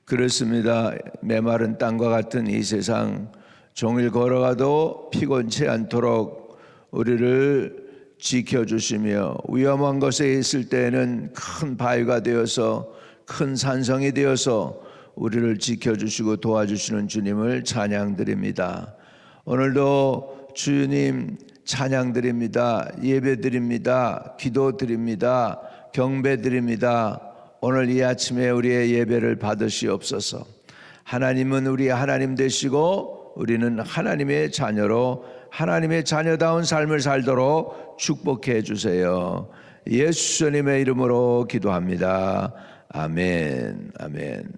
그렇습니다. 메마른 땅과 같은 이 세상 종일 걸어가도 피곤치 않도록 우리를 지켜주시며 위험한 곳에 있을 때에는 큰 바위가 되어서 큰 산성이 되어서 우리를 지켜주시고 도와주시는 주님을 찬양드립니다. 오늘도 주님 찬양드립니다. 예배드립니다. 기도드립니다. 경배드립니다. 오늘 이 아침에 우리의 예배를 받으시옵소서. 하나님은 우리의 하나님 되시고 우리는 하나님의 자녀로 하나님의 자녀다운 삶을 살도록 축복해 주세요. 예수님의 이름으로 기도합니다. 아멘. 아멘.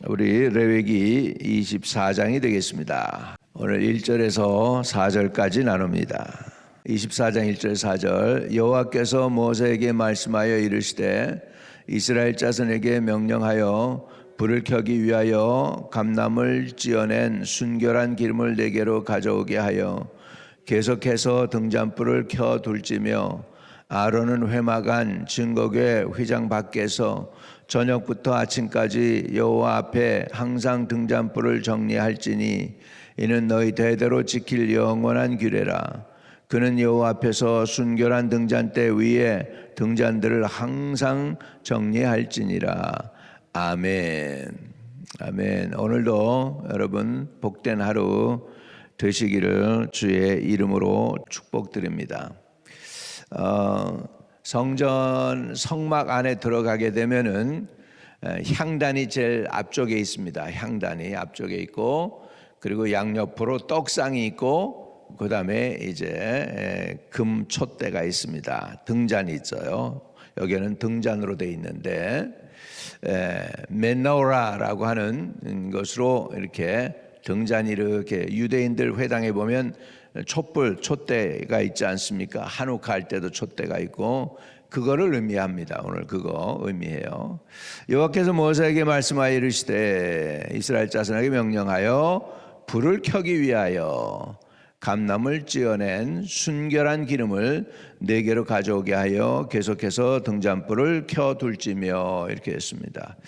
우리 레위기 24장이 되겠습니다. 오늘 1절에서 4절까지 나눕니다. 24장 1절 4절 여호와께서 모세에게 말씀하여 이르시되 이스라엘 자손에게 명령하여 불을 켜기 위하여 감람을 찧어낸 순결한 기름을 네게로 가져오게 하여 계속해서 등잔불을 켜 둘지며 아론은 회막안 증거궤 휘장 밖에서 저녁부터 아침까지 여호와 앞에 항상 등잔불을 정리할지니 이는 너희 대대로 지킬 영원한 규례라. 그는 여호와 앞에서 순결한 등잔대 위에 등잔들을 항상 정리할지니라. 아멘. 아멘. 오늘도 여러분 복된 하루 되시기를 주의 이름으로 축복드립니다. 성전 성막 안에 들어가게 되면은 향단이 제일 앞쪽에 있습니다. 향단이 앞쪽에 있고 그리고 양옆으로 떡상이 있고 그 다음에 이제 금 촛대가 있습니다. 등잔이 있어요. 여기는 등잔으로 되어 있는데 메노라라고 하는 것으로 이렇게 등잔이 이렇게 유대인들 회당에 보면 촛불 촛대가 있지 않습니까? 한우카 때도 촛대가 있고 그거를 의미합니다. 오늘 그거 의미해요. 여호와께서 모세에게 말씀하여 이르시되 이스라엘 자손에게 명령하여 불을 켜기 위하여 감람을 찧어낸 순결한 기름을 네 개로 가져오게 하여 계속해서 등잔불을 켜둘지며 이렇게 했습니다.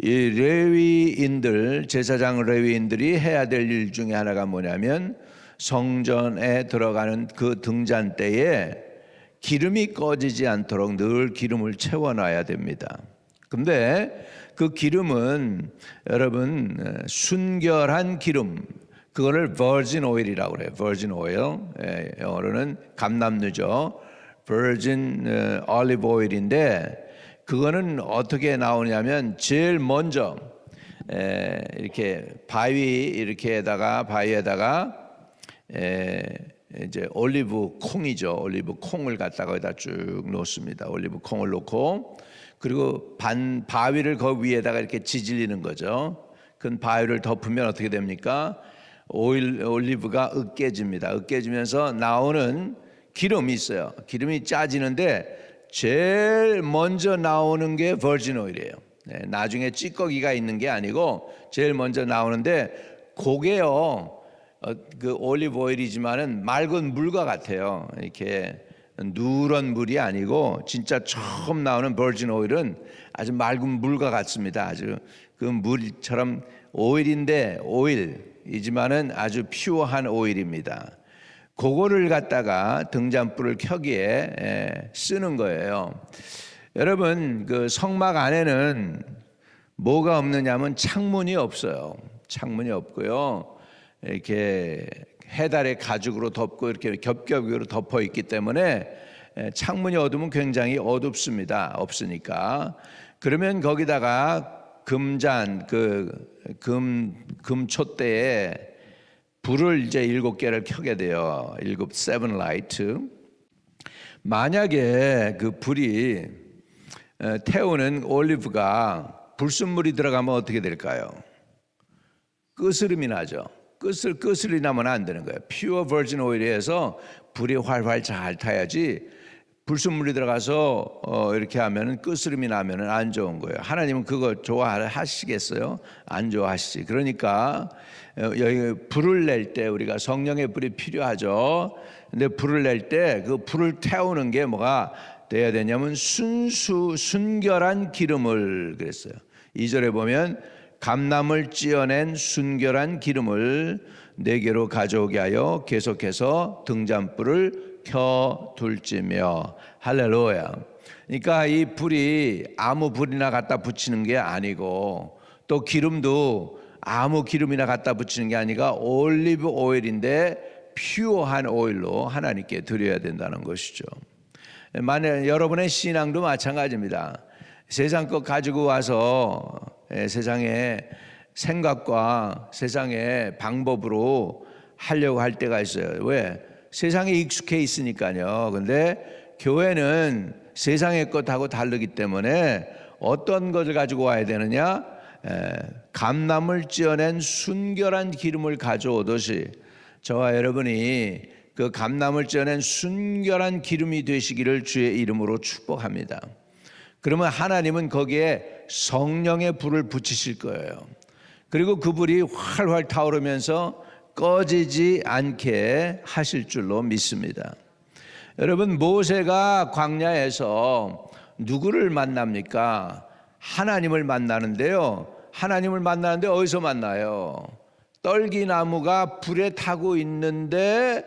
이 레위인들 제사장 레위인들이 해야 될 일 중에 하나가 뭐냐면 성전에 들어가는 그 등잔대에 기름이 꺼지지 않도록 늘 기름을 채워놔야 됩니다. 근데 그 기름은 여러분 순결한 기름, 그거를 virgin oil이라고 그래요. virgin oil. 영어로는 감람유죠. virgin olive oil인데 그거는 어떻게 나오냐면 제일 먼저 이렇게 바위에다가 이제 올리브 콩이죠. 올리브 콩을 갖다가 거기다 쭉 놓습니다. 올리브 콩을 놓고 그리고 바위를 그 위에다가 이렇게 지질리는 거죠. 그 바위를 덮으면 어떻게 됩니까? 올리브가 으깨집니다. 으깨지면서 나오는 기름이 있어요. 기름이 짜지는데 제일 먼저 나오는 게 버진 오일이에요. 나중에 찌꺼기가 있는 게 아니고 제일 먼저 나오는데 그게요. 그 올리브 오일이지만은 맑은 물과 같아요. 이렇게 누런 물이 아니고 진짜 처음 나오는 버진 오일은 아주 맑은 물과 같습니다. 아주 그 물처럼 오일인데 오일이지만은 아주 퓨어한 오일입니다. 그거를 갖다가 등잔불을 켜기에 쓰는 거예요. 여러분 그 성막 안에는 뭐가 없느냐면 창문이 없어요. 창문이 없고요. 이렇게 해달의 가죽으로 덮고 이렇게 겹겹이로 덮어 있기 때문에 창문이 어두우면 굉장히 어둡습니다. 없으니까. 그러면 거기다가 금잔 금촛대에 불을 이제 7개를 켜게 돼요. 7 라이트. 만약에 그 불이 태우는 올리브가 불순물이 들어가면 어떻게 될까요? 끄스름이 나죠. 끄스름이 나면 안 되는 거예요. 퓨어 버진 오일에서 불이 활활 잘 타야지 불순물이 들어가서 이렇게 하면은 끄스름이 나면은 안 좋은 거예요. 하나님은 그거 좋아하시겠어요? 안 좋아하시지. 그러니까 여기 불을 낼 때 우리가 성령의 불이 필요하죠. 근데 불을 낼 때 그 불을 태우는 게 뭐가 돼야 되냐면 순결한 기름을 그랬어요. 2절에 보면 감람을 찧어낸 순결한 기름을 내게로 가져오게 하여 계속해서 등잔불을 켜둘지며. 할렐루야. 그러니까 이 불이 아무 불이나 갖다 붙이는 게 아니고, 또 기름도 아무 기름이나 갖다 붙이는 게 아니라 올리브 오일인데 퓨어한 오일로 하나님께 드려야 된다는 것이죠. 만약 여러분의 신앙도 마찬가지입니다. 세상 것 가지고 와서 세상의 생각과 세상의 방법으로 하려고 할 때가 있어요. 왜? 세상에 익숙해 있으니까요. 근데 교회는 세상의 것하고 다르기 때문에 어떤 것을 가지고 와야 되느냐? 감람을 찧어낸 순결한 기름을 가져오듯이 저와 여러분이 그 감람을 쪄낸 순결한 기름이 되시기를 주의 이름으로 축복합니다. 그러면 하나님은 거기에 성령의 불을 붙이실 거예요. 그리고 그 불이 활활 타오르면서 꺼지지 않게 하실 줄로 믿습니다. 여러분, 모세가 광야에서 누구를 만납니까? 하나님을 만나는데요. 하나님을 만나는데 어디서 만나요? 떨기나무가 불에 타고 있는데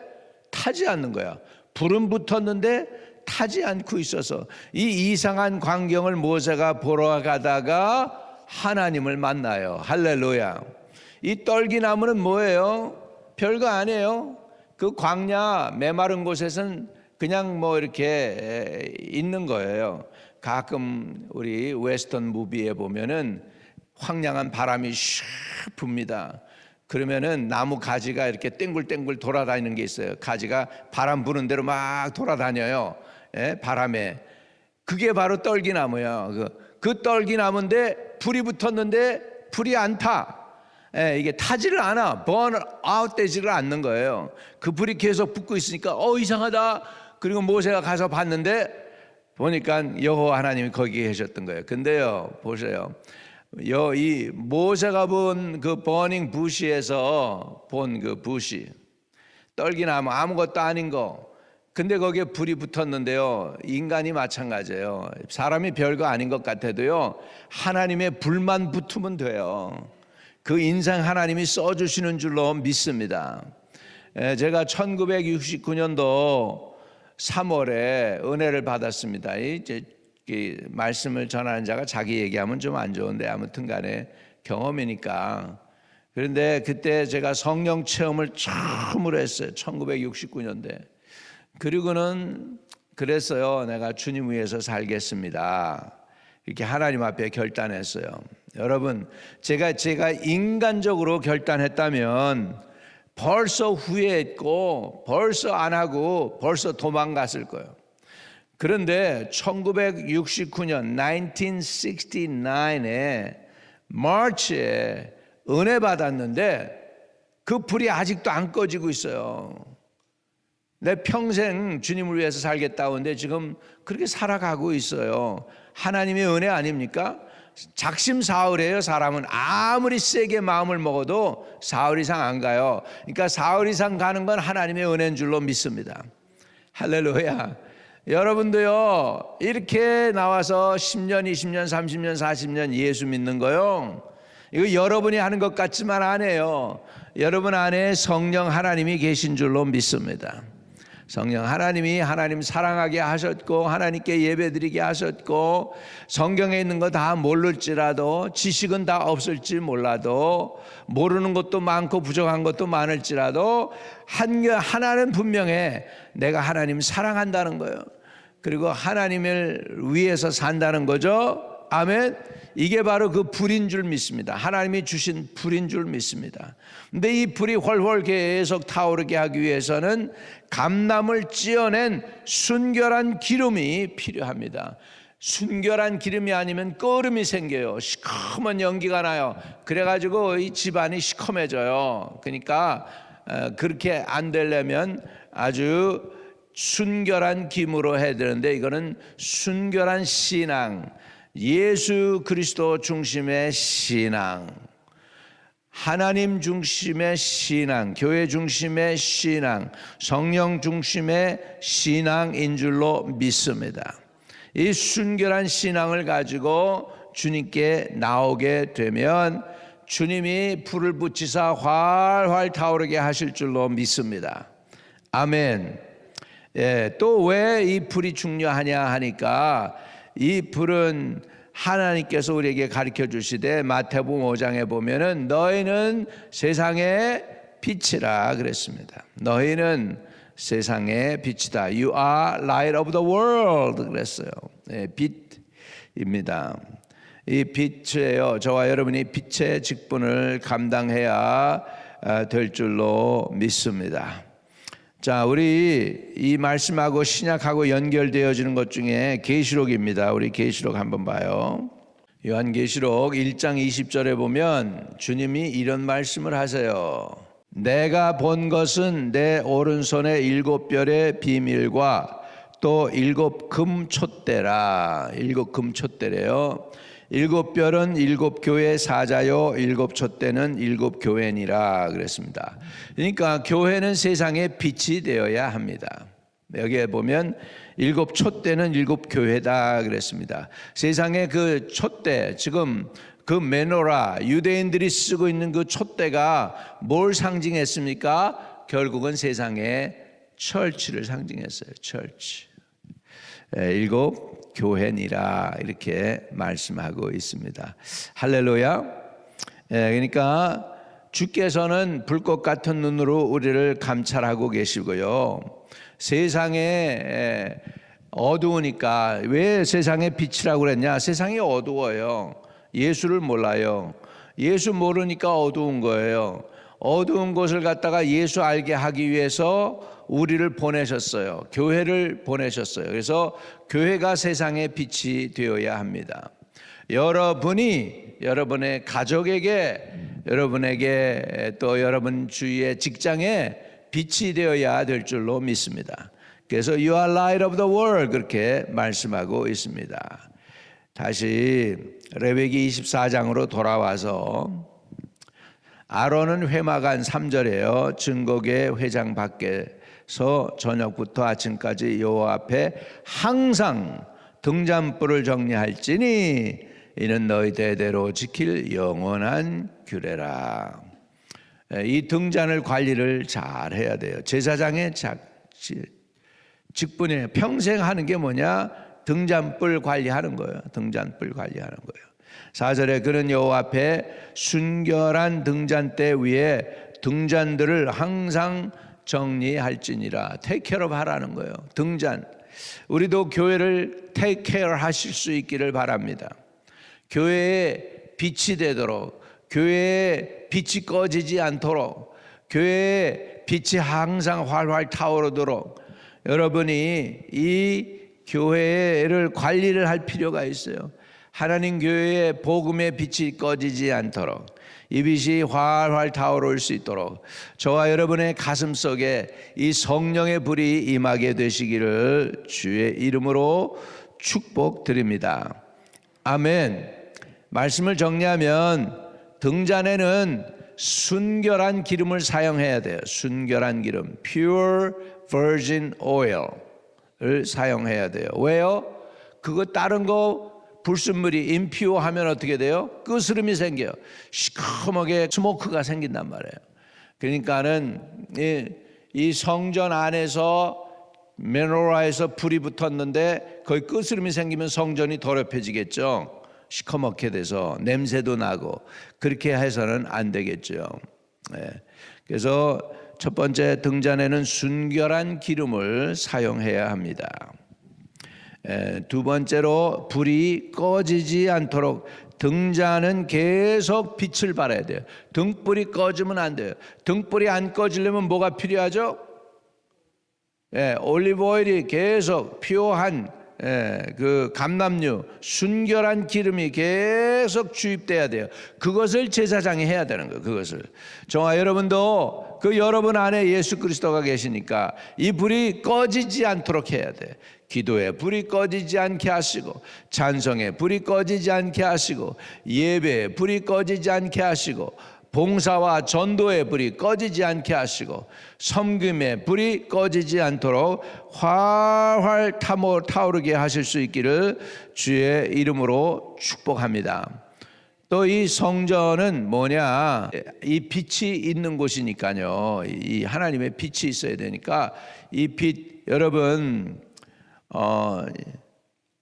타지 않는 거야. 불은 붙었는데 타지 않고 있어서 이 이상한 광경을 모세가 보러 가다가 하나님을 만나요. 할렐루야. 이 떨기나무는 뭐예요? 별거 아니에요. 그 광야 메마른 곳에서는 그냥 뭐 이렇게 있는 거예요. 가끔 우리 웨스턴 무비에 보면은 황량한 바람이 슉 붑니다. 그러면은 나무 가지가 이렇게 땡굴땡굴 돌아다니는 게 있어요. 가지가 바람 부는 대로 막 돌아다녀요. 바람에. 그게 바로 떨기나무야. 그 떨기나무인데 불이 붙었는데 불이 안 타. 이게 타지를 않아. burn out 되지를 않는 거예요. 그 불이 계속 붙고 있으니까 이상하다. 그리고 모세가 가서 봤는데 보니까 여호와 하나님이 거기에 계셨던 거예요. 근데요, 보세요. 이 모세가 본 그 버닝 부시에서 본 그 부시, 떨기나무 아무것도 아닌 거. 근데 거기에 불이 붙었는데요. 인간이 마찬가지예요. 사람이 별거 아닌 것 같아도요, 하나님의 불만 붙으면 돼요. 그 인생 하나님이 써주시는 줄로 믿습니다. 제가 1969년도 3월에 은혜를 받았습니다. 이제 말씀을 전하는 자가 자기 얘기하면 좀 안 좋은데 아무튼 간에 경험이니까. 그런데 그때 제가 성령 체험을 처음으로 했어요. 1969년대. 그리고는 그랬어요. 내가 주님 위해서 살겠습니다. 이렇게 하나님 앞에 결단했어요. 여러분, 제가 인간적으로 결단했다면 벌써 후회했고 벌써 안 하고 벌써 도망갔을 거예요. 그런데 1969년 1969에 마치에 은혜 받았는데 그 불이 아직도 안 꺼지고 있어요. 내 평생 주님을 위해서 살겠다는데 지금 그렇게 살아가고 있어요. 하나님의 은혜 아닙니까? 작심 사흘이에요. 사람은 아무리 세게 마음을 먹어도 사흘 이상 안 가요. 그러니까 사흘 이상 가는 건 하나님의 은혜인 줄로 믿습니다. 할렐루야. 여러분도요, 이렇게 나와서 10년, 20년, 30년, 40년 예수 믿는 거요, 이거 여러분이 하는 것 같지만 안 해요. 여러분 안에 성령 하나님이 계신 줄로 믿습니다. 성령 하나님이 하나님 사랑하게 하셨고 하나님께 예배드리게 하셨고 성경에 있는 거 다 모를지라도 지식은 다 없을지 몰라도 모르는 것도 많고 부족한 것도 많을지라도 하나는 분명해. 내가 하나님 사랑한다는 거예요. 그리고 하나님을 위해서 산다는 거죠. 아멘. 이게 바로 그 불인 줄 믿습니다. 하나님이 주신 불인 줄 믿습니다. 근데 이 불이 훨훨 계속 타오르게 하기 위해서는 감람을 찧어낸 순결한 기름이 필요합니다. 순결한 기름이 아니면 끓음이 생겨요. 시커먼 연기가 나요. 그래가지고 이 집안이 시커매져요. 그러니까 그렇게 안 되려면 아주 순결한 기름으로 해야 되는데, 이거는 순결한 신앙, 예수 그리스도 중심의 신앙, 하나님 중심의 신앙, 교회 중심의 신앙, 성령 중심의 신앙인 줄로 믿습니다. 이 순결한 신앙을 가지고 주님께 나오게 되면 주님이 불을 붙이사 활활 타오르게 하실 줄로 믿습니다. 아멘. 예, 또 왜 이 불이 중요하냐 하니까 이 불은 하나님께서 우리에게 가르쳐 주시되 마태복음 5장에 보면은 너희는 세상의 빛이라 그랬습니다. 너희는 세상의 빛이다. You are light of the world 그랬어요. 예, 빛입니다. 이 빛이에요. 저와 여러분이 빛의 직분을 감당해야 될 줄로 믿습니다. 자, 우리 이 말씀하고 신약하고 연결되어지는 것 중에 계시록입니다. 우리 계시록 한번 봐요. 요한계시록 1장 20절에 보면 주님이 이런 말씀을 하세요. 내가 본 것은 내 오른손에 7별의 비밀과 또 7 금촛대라. 7 금촛대래요. 7별은 7교회 사자요 7 촛대는 7 교회니라 그랬습니다. 그러니까 교회는 세상의 빛이 되어야 합니다. 여기에 보면 7 촛대는 7 교회다 그랬습니다. 세상의 그 촛대, 지금 그 메노라, 유대인들이 쓰고 있는 그 촛대가 뭘 상징했습니까? 결국은 세상의 철치를 상징했어요. 철치. 7 교회니라 이렇게 말씀하고 있습니다. 할렐루야. 그러니까 주께서는 불꽃 같은 눈으로 우리를 감찰하고 계시고요. 세상에 어두우니까 왜 세상의 빛이라고 그랬냐? 세상이 어두워요. 예수를 몰라요. 예수 모르니까 어두운 거예요. 어두운 곳을 갖다가 예수 알게 하기 위해서 우리를 보내셨어요. 교회를 보내셨어요. 그래서 교회가 세상의 빛이 되어야 합니다. 여러분이 여러분의 가족에게, 여러분에게 또 여러분 주위의 직장에 빛이 되어야 될 줄로 믿습니다. 그래서 You are light of the world 그렇게 말씀하고 있습니다. 다시 레위기 24장으로 돌아와서 아론은 회막안 3절에요. 증거계 회장 밖에서 저녁부터 아침까지 여호와 앞에 항상 등잔불을 정리할지니 이는 너희 대대로 지킬 영원한 규례라. 이 등잔을 관리를 잘 해야 돼요. 제사장의 직분이에요. 평생 하는 게 뭐냐? 등잔불 관리하는 거예요. 등잔불 관리하는 거예요. 4절에 그는 여호와 앞에 순결한 등잔대 위에 등잔들을 항상 정리할지니라. take care of 하라는 거예요. 등잔. 우리도 교회를 take care 하실 수 있기를 바랍니다. 교회에 빛이 되도록, 교회에 빛이 꺼지지 않도록, 교회에 빛이 항상 활활 타오르도록 여러분이 이 교회를 관리를 할 필요가 있어요. 하나님 교회의 복음의 빛이 꺼지지 않도록, 이 빛이 활활 타오를 수 있도록 저와 여러분의 가슴 속에 이 성령의 불이 임하게 되시기를 주의 이름으로 축복드립니다. 아멘. 말씀을 정리하면 등잔에는 순결한 기름을 사용해야 돼요. 순결한 기름, pure virgin oil을 사용해야 돼요. 왜요? 그거 다른 거 불순물이 impure 하면 어떻게 돼요? 끄스름이 생겨요. 시커멓게 스모크가 생긴단 말이에요. 그러니까는 이 성전 안에서 메노라에서 불이 붙었는데 거기 끄스름이 생기면 성전이 더럽혀지겠죠. 시커멓게 돼서 냄새도 나고 그렇게 해서는 안 되겠죠. 그래서 첫 번째 등잔에는 순결한 기름을 사용해야 합니다. 두 번째로 불이 꺼지지 않도록 등잔은 계속 빛을 발해야 돼요. 등불이 꺼지면 안 돼요. 등불이 안 꺼지려면 뭐가 필요하죠? 올리브 오일이 계속 피오한 그 감람류 순결한 기름이 계속 주입돼야 돼요. 그것을 제사장이 해야 되는 거예요. 그것을 저와 여러분도 그 여러분 안에 예수 그리스도가 계시니까 이 불이 꺼지지 않도록 해야 돼. 기도에 불이 꺼지지 않게 하시고, 찬송에 불이 꺼지지 않게 하시고, 예배에 불이 꺼지지 않게 하시고, 봉사와 전도의 불이 꺼지지 않게 하시고, 섬김의 불이 꺼지지 않도록 활활 타오르게 하실 수 있기를 주의 이름으로 축복합니다. 또 이 성전은 뭐냐? 이 빛이 있는 곳이니까요. 이 하나님의 빛이 있어야 되니까 이 빛, 여러분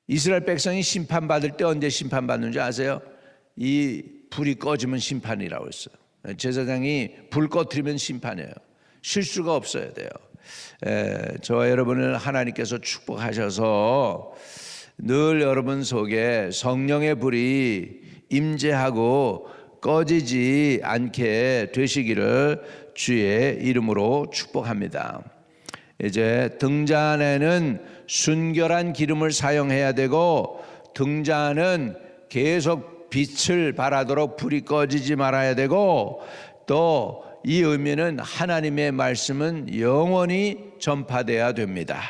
이스라엘 백성이 심판받을 때 언제 심판받는지 아세요? 이 불이 꺼지면 심판이라고 했어요. 제사장이 불 꺼뜨리면 심판이에요. 실수가 없어야 돼요. 저와 여러분을 하나님께서 축복하셔서 늘 여러분 속에 성령의 불이 임재하고 꺼지지 않게 되시기를 주의 이름으로 축복합니다. 이제 등잔에는 순결한 기름을 사용해야 되고, 등잔은 계속 빛을 발하도록 불이 꺼지지 말아야 되고, 또 이 의미는 하나님의 말씀은 영원히 전파돼야 됩니다.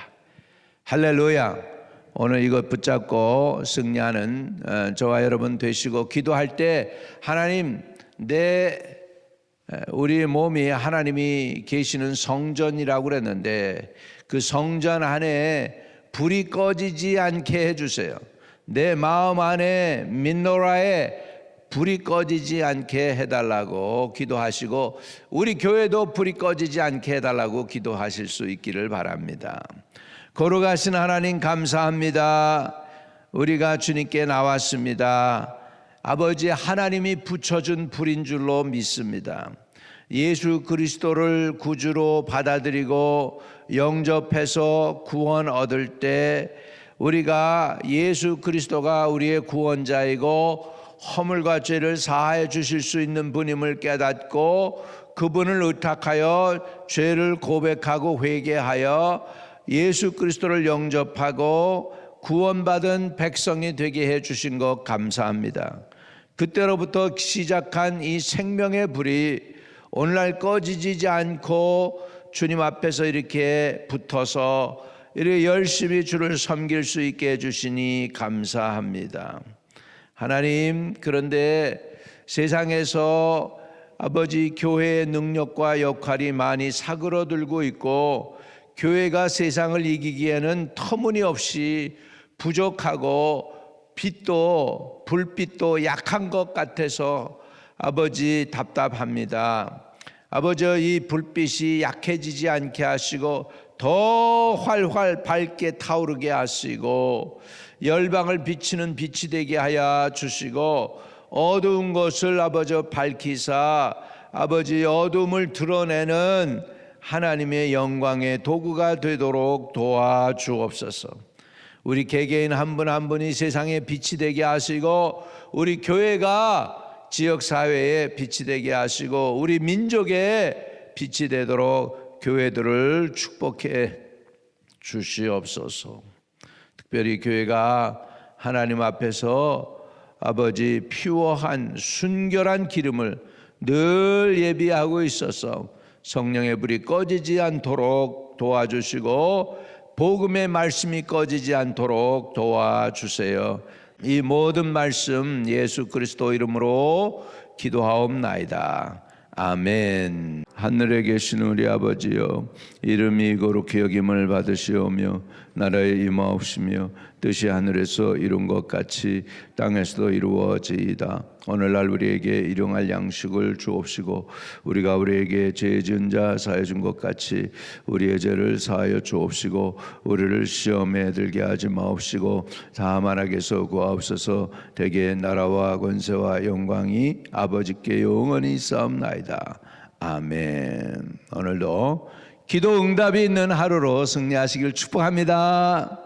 할렐루야. 오늘 이것 붙잡고 승리하는 저와 여러분 되시고, 기도할 때 하나님, 우리 몸이 하나님이 계시는 성전이라고 그랬는데 그 성전 안에 불이 꺼지지 않게 해주세요. 내 마음 안에 민노라에 불이 꺼지지 않게 해달라고 기도하시고, 우리 교회도 불이 꺼지지 않게 해달라고 기도하실 수 있기를 바랍니다. 거룩하신 하나님 감사합니다. 우리가 주님께 나왔습니다. 아버지, 하나님이 붙여준 불인 줄로 믿습니다. 예수 그리스도를 구주로 받아들이고 영접해서 구원 얻을 때 우리가 예수 그리스도가 우리의 구원자이고 허물과 죄를 사하여 주실 수 있는 분임을 깨닫고 그분을 의탁하여 죄를 고백하고 회개하여 예수 그리스도를 영접하고 구원받은 백성이 되게 해주신 것 감사합니다. 그때로부터 시작한 이 생명의 불이 오늘날 꺼지지 않고 주님 앞에서 이렇게 붙어서 이렇게 열심히 주를 섬길 수 있게 해주시니 감사합니다. 하나님, 그런데 세상에서 아버지 교회의 능력과 역할이 많이 사그러들고 있고 교회가 세상을 이기기에는 터무니없이 부족하고 빛도 불빛도 약한 것 같아서 아버지 답답합니다. 아버지, 이 불빛이 약해지지 않게 하시고 더 활활 밝게 타오르게 하시고 열방을 비치는 빛이 되게 하여 주시고 어두운 것을 아버지 밝히사 아버지 어둠을 드러내는 하나님의 영광의 도구가 되도록 도와주옵소서. 우리 개개인 한 분 한 분이 세상에 빛이 되게 하시고 우리 교회가 지역사회에 빛이 되게 하시고 우리 민족에 빛이 되도록 교회들을 축복해 주시옵소서. 특별히 교회가 하나님 앞에서 아버지 퓨어한 순결한 기름을 늘 예비하고 있어서 성령의 불이 꺼지지 않도록 도와주시고 복음의 말씀이 꺼지지 않도록 도와주세요. 이 모든 말씀 예수 그리스도 이름으로 기도하옵나이다. 아멘. 하늘에 계신 우리 아버지여, 이름이 거룩히 여김을 받으시오며 나라에 임하옵시며 뜻이 하늘에서 이룬 것 같이 땅에서도 이루어지이다. 오늘날 우리에게 일용할 양식을 주옵시고 우리가 우리에게 죄 지은 자 사하여 준 것 같이 우리의 죄를 사하여 주옵시고 우리를 시험에 들게 하지 마옵시고 다만 악에서 구하옵소서. 대개 나라와 권세와 영광이 아버지께 영원히 있사옵나이다. 아멘. 오늘도 기도 응답이 있는 하루로 승리하시길 축복합니다.